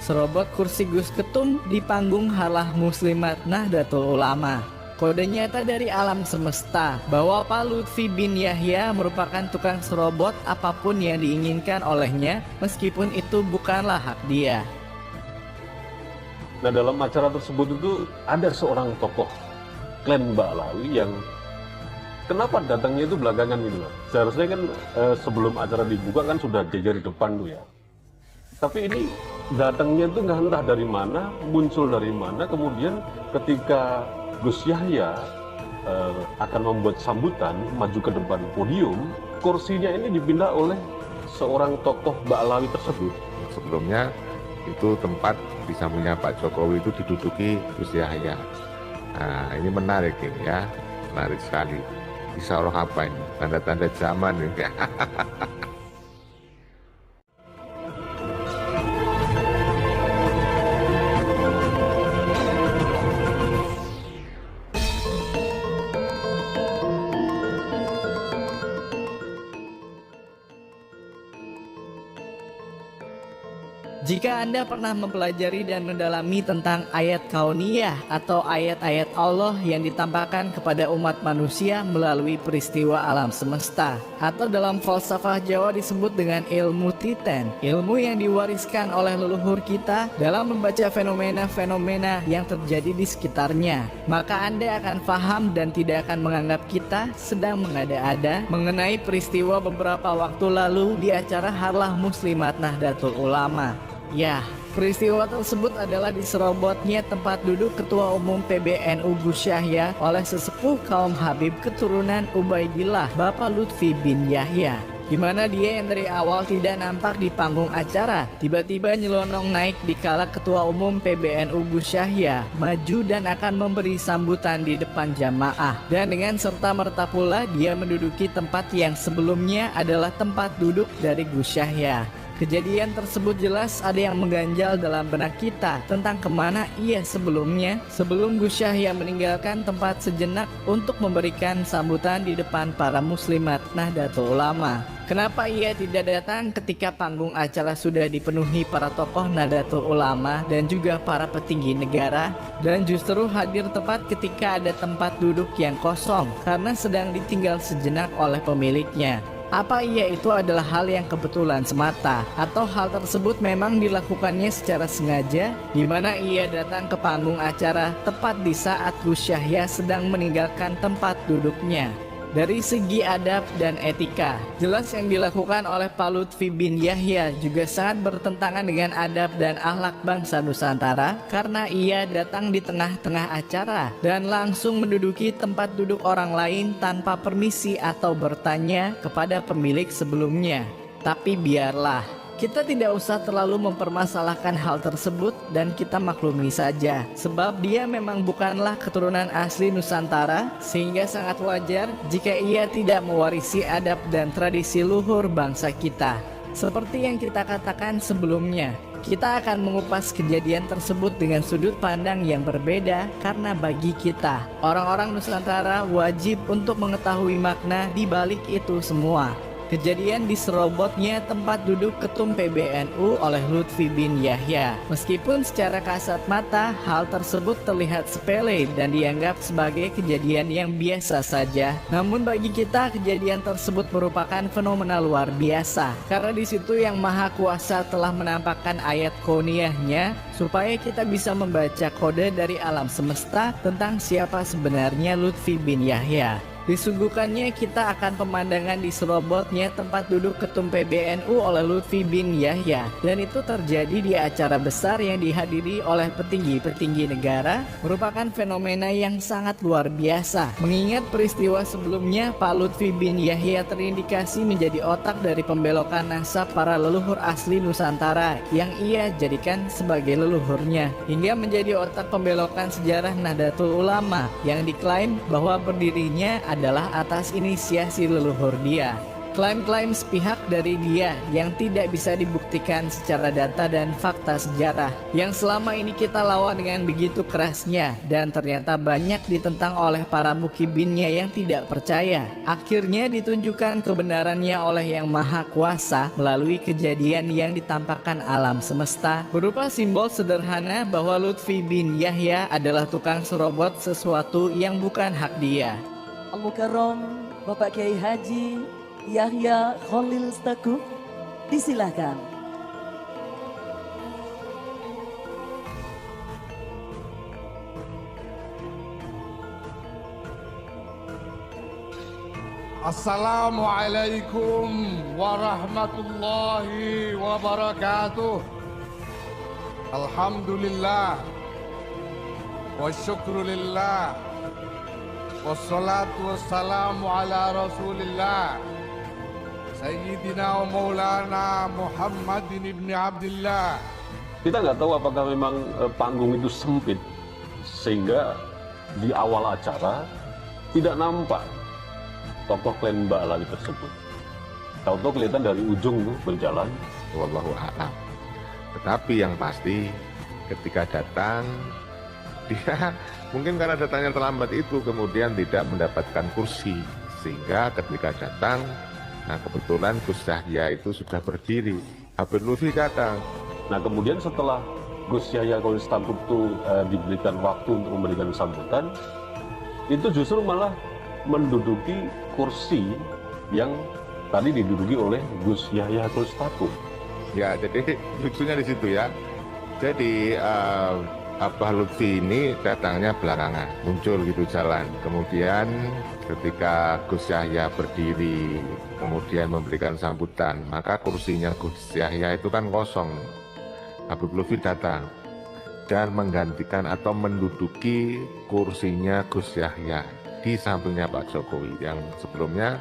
serobot kursi Gus Ketum di panggung Harlah Muslimat Nahdlatul Ulama. Kode nyata dari alam semesta bahwa Pak Lutfi bin Yahya merupakan tukang serobot apapun yang diinginkan olehnya, meskipun itu bukanlah hak dia. Nah, dalam acara tersebut itu ada seorang tokoh klan Ba'alawi yang kenapa datangnya itu belakangan gitu loh. Seharusnya kan sebelum acara dibuka kan sudah jajar di depan tuh ya. Tapi ini datangnya itu nggak entah dari mana, muncul dari mana, kemudian ketika Gus Yahya akan membuat sambutan, maju ke depan podium, kursinya ini dipindah oleh seorang tokoh Ba'alawi tersebut. Sebelumnya itu tempat di sampingnya Pak Jokowi itu diduduki Gus Yahya. Nah, ini menarik ini ya, menarik sekali. Insya Allah apa ini? Tanda-tanda zaman ini. Jika Anda pernah mempelajari dan mendalami tentang ayat kauniyah atau ayat-ayat Allah yang ditampakkan kepada umat manusia melalui peristiwa alam semesta, atau dalam falsafah Jawa disebut dengan ilmu titen, ilmu yang diwariskan oleh leluhur kita dalam membaca fenomena-fenomena yang terjadi di sekitarnya, maka Anda akan paham dan tidak akan menganggap kita sedang mengada-ada mengenai peristiwa beberapa waktu lalu di acara Harlah Muslimat Nahdlatul Ulama. Ya, peristiwa tersebut adalah diserobotnya tempat duduk Ketua Umum PBNU Gus Yahya oleh sesepuh kaum Habib keturunan Ubaidillah Bapak Lutfi bin Yahya, di mana dia yang dari awal tidak nampak di panggung acara, tiba-tiba nyelonong naik di kala Ketua Umum PBNU Gus Yahya maju dan akan memberi sambutan di depan jamaah, dan dengan serta-merta pula dia menduduki tempat yang sebelumnya adalah tempat duduk dari Gus Yahya. Kejadian tersebut jelas ada yang mengganjal dalam benak kita tentang kemana ia sebelumnya, sebelum Gus Yahya meninggalkan tempat sejenak untuk memberikan sambutan di depan para muslimat Nahdlatul Ulama. Kenapa ia tidak datang ketika panggung acara sudah dipenuhi para tokoh Nahdlatul Ulama dan juga para petinggi negara, dan justru hadir tepat ketika ada tempat duduk yang kosong karena sedang ditinggal sejenak oleh pemiliknya? Apa ia itu adalah hal yang kebetulan semata, atau hal tersebut memang dilakukannya secara sengaja, di mana ia datang ke panggung acara tepat di saat Gus Yahya sedang meninggalkan tempat duduknya? Dari segi adab dan etika, jelas yang dilakukan oleh Pak Lutfi bin Yahya juga sangat bertentangan dengan adab dan akhlak bangsa Nusantara, karena ia datang di tengah-tengah acara dan langsung menduduki tempat duduk orang lain tanpa permisi atau bertanya kepada pemilik sebelumnya. Tapi biarlah, kita tidak usah terlalu mempermasalahkan hal tersebut dan kita maklumi saja, sebab dia memang bukanlah keturunan asli Nusantara, sehingga sangat wajar jika ia tidak mewarisi adab dan tradisi luhur bangsa kita. Seperti yang kita katakan sebelumnya, kita akan mengupas kejadian tersebut dengan sudut pandang yang berbeda, karena bagi kita, orang-orang Nusantara wajib untuk mengetahui makna di balik itu semua. Kejadian diserobotnya tempat duduk Ketum PBNU oleh Lutfi bin Yahya. Meskipun secara kasat mata hal tersebut terlihat sepele dan dianggap sebagai kejadian yang biasa saja, namun bagi kita kejadian tersebut merupakan fenomena luar biasa, karena di situ Yang Maha Kuasa telah menampakkan ayat kauniyahnya supaya kita bisa membaca kode dari alam semesta tentang siapa sebenarnya Lutfi bin Yahya. Disuguhkannya kita akan pemandangan diserobotnya tempat duduk Ketum PBNU oleh Lutfi bin Yahya, dan itu terjadi di acara besar yang dihadiri oleh petinggi-petinggi negara, merupakan fenomena yang sangat luar biasa. Mengingat peristiwa sebelumnya, Pak Lutfi bin Yahya terindikasi menjadi otak dari pembelokan nasab para leluhur asli Nusantara yang ia jadikan sebagai leluhurnya, hingga menjadi otak pembelokan sejarah Nahdlatul Ulama yang diklaim bahwa berdirinya adalah atas inisiasi leluhur dia. Klaim-klaim sepihak dari dia yang tidak bisa dibuktikan secara data dan fakta sejarah, yang selama ini kita lawan dengan begitu kerasnya dan ternyata banyak ditentang oleh para mukibinnya yang tidak percaya. Akhirnya ditunjukkan kebenarannya oleh Yang Maha Kuasa melalui kejadian yang ditampakkan alam semesta berupa simbol sederhana bahwa Lutfi bin Yahya adalah tukang serobot sesuatu yang bukan hak dia. Al-Mukarram Bapak Kiai Haji Yahya Khalil Stakuf, disilahkan. Assalamualaikum warahmatullahi wabarakatuh. Alhamdulillah wa syukrulillah wassalatu wassalamu ala rasulillah Sayyidina wa maulana Muhammadin ibn Abdullah. Kita nggak tahu apakah memang panggung itu sempit sehingga di awal acara tidak nampak tokoh klan Mbak Alawi tersebut. Tahu-tahu kelihatan dari ujung tuh berjalan. Wallahu a'lam. Tetapi yang pasti ketika datang, dia mungkin karena datangnya terlambat itu kemudian tidak mendapatkan kursi, sehingga ketika datang, nah kebetulan Gus Yahya itu sudah berdiri. Habib Lutfi datang. Nah kemudian setelah Gus Yahya Khalil Stakuf itu diberikan waktu untuk memberikan sambutan, itu justru malah menduduki kursi yang tadi diduduki oleh Gus Yahya Khalil Stakuf. Ya, jadi lucunya di situ ya. Jadi Abah Lutfi ini datangnya belakangan, muncul gitu jalan. Kemudian ketika Gus Yahya berdiri, kemudian memberikan sambutan, maka kursinya Gus Yahya itu kan kosong. Habib Lutfi datang dan menggantikan atau menduduki kursinya Gus Yahya di sampingnya Pak Jokowi. Yang sebelumnya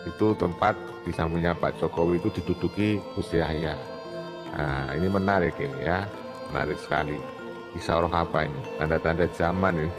itu tempat di sampingnya Pak Jokowi itu diduduki Gus Yahya. Nah, ini menarik ini ya, menarik sekali. Isyarat apa ini? Tanda-tanda zaman ini.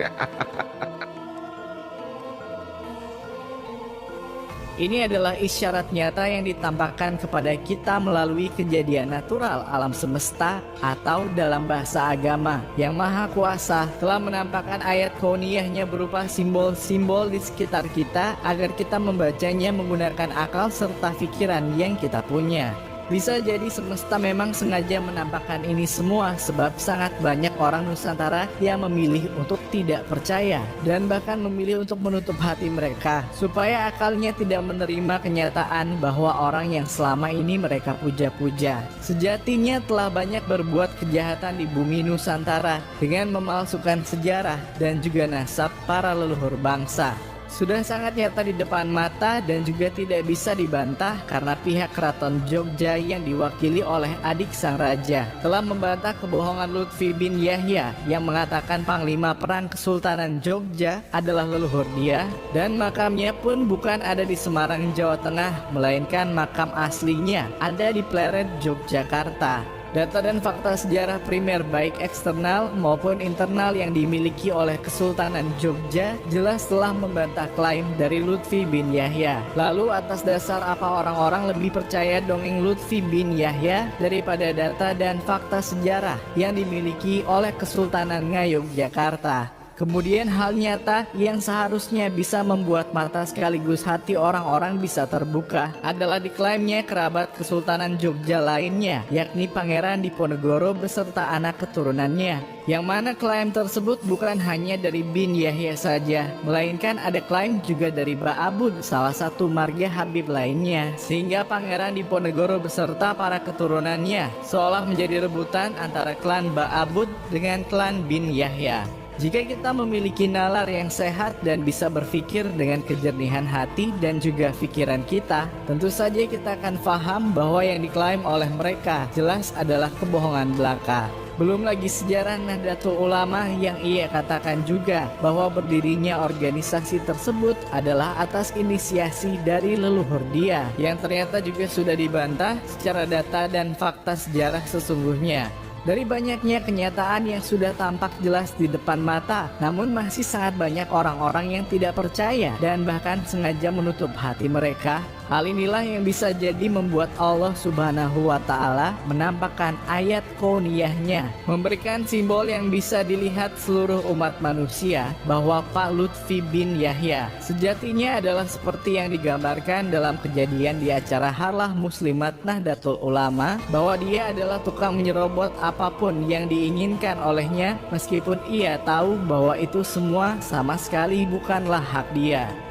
Ini adalah isyarat nyata yang ditampakkan kepada kita melalui kejadian natural alam semesta atau dalam bahasa agama. Yang Maha Kuasa telah menampakkan ayat kauniyahnya berupa simbol-simbol di sekitar kita agar kita membacanya menggunakan akal serta pikiran yang kita punya. Bisa jadi semesta memang sengaja menampakkan ini semua sebab sangat banyak orang Nusantara yang memilih untuk tidak percaya dan bahkan memilih untuk menutup hati mereka supaya akalnya tidak menerima kenyataan bahwa orang yang selama ini mereka puja-puja sejatinya telah banyak berbuat kejahatan di bumi Nusantara dengan memalsukan sejarah dan juga nasab para leluhur bangsa. Sudah sangat nyata di depan mata dan juga tidak bisa dibantah karena pihak Keraton Jogja yang diwakili oleh adik sang raja telah membantah kebohongan Lutfi bin Yahya yang mengatakan Panglima Perang Kesultanan Jogja adalah leluhur dia dan makamnya pun bukan ada di Semarang, Jawa Tengah, melainkan makam aslinya ada di Pleret, Yogyakarta. Data dan fakta sejarah primer baik eksternal maupun internal yang dimiliki oleh Kesultanan Jogja jelas telah membantah klaim dari Lutfi bin Yahya. Lalu atas dasar apa orang-orang lebih percaya dongeng Lutfi bin Yahya daripada data dan fakta sejarah yang dimiliki oleh Kesultanan Ngayogyakarta? Kemudian hal nyata yang seharusnya bisa membuat mata sekaligus hati orang-orang bisa terbuka adalah diklaimnya kerabat Kesultanan Jogja lainnya, yakni Pangeran Diponegoro beserta anak keturunannya. Yang mana klaim tersebut bukan hanya dari bin Yahya saja, melainkan ada klaim juga dari Ba'abud, salah satu marga Habib lainnya. Sehingga Pangeran Diponegoro beserta para keturunannya seolah menjadi rebutan antara klan Ba'abud dengan klan bin Yahya. Jika kita memiliki nalar yang sehat dan bisa berpikir dengan kejernihan hati dan juga pikiran kita, tentu saja kita akan paham bahwa yang diklaim oleh mereka jelas adalah kebohongan belaka. Belum lagi sejarah Nahdlatul Ulama yang ia katakan juga bahwa berdirinya organisasi tersebut adalah atas inisiasi dari leluhur dia, yang ternyata juga sudah dibantah secara data dan fakta sejarah sesungguhnya. Dari banyaknya kenyataan yang sudah tampak jelas di depan mata, namun masih sangat banyak orang-orang yang tidak percaya dan bahkan sengaja menutup hati mereka Hal inilah yang bisa jadi membuat Allah Subhanahu wa Ta'ala menampakkan ayat kauniyahnya, memberikan simbol yang bisa dilihat seluruh umat manusia bahwa Pak Lutfi bin Yahya sejatinya adalah seperti yang digambarkan dalam kejadian di acara Harlah Muslimat Nahdlatul Ulama, bahwa dia adalah tukang menyerobot apapun yang diinginkan olehnya meskipun ia tahu bahwa itu semua sama sekali bukanlah hak dia.